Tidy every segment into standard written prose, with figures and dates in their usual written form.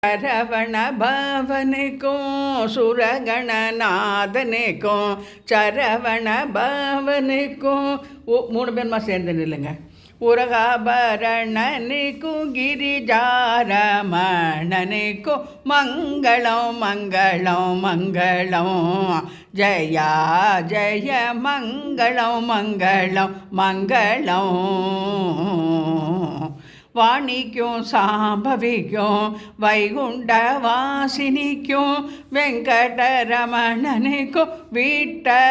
சரவண பவனுக்கும் சுரகணநாதனுக்கும் சரவண பவனுக்கும் 3 பேருமா சேர்ந்து நில்லுங்க. உரகாபரணனுக்கும் கிரிஜாரமணனுக்கும் மங்களம் மங்களம் மங்களம். ஜயா ஜய மங்களம் மங்களம் மங்களம். வாணிக்கும் சாம்பவிக்கும் வைகுண்ட வாசினிக்கும் வெங்கடரமணனுக்கும் விட்டலராயனுக்கும்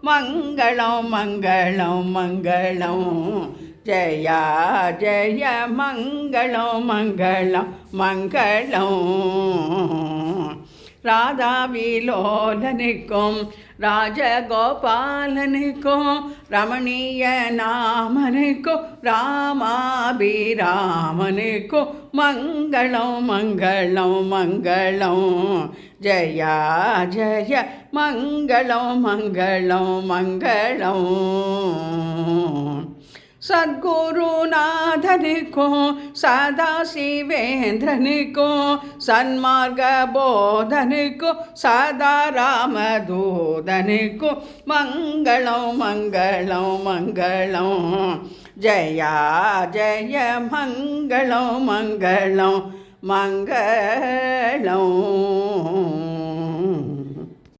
மங்களம் மங்களம் மங்களம். ஜயா ஜய மங்களம் மங்களம் மங்களம். ராதாவிலோலனுக்கும் ராஜகோபாலனுக்கும் ரமணீய நாமனுக்கும் ராமாபிராமனுக்கும் மங்களம் மங்களம் மங்களம். ஜயா ஜய மங்களம் மங்களம் மங்களம். சத்குருநாதனுக்கும் சதாசிவேந்திரனுக்கும் சன்மார்க போதனுக்கும் சதாராமதூதனுக்கும் மங்களம் மங்களம் மங்களம். ஜயா ஜய மங்களம் மங்களம் மங்களம்.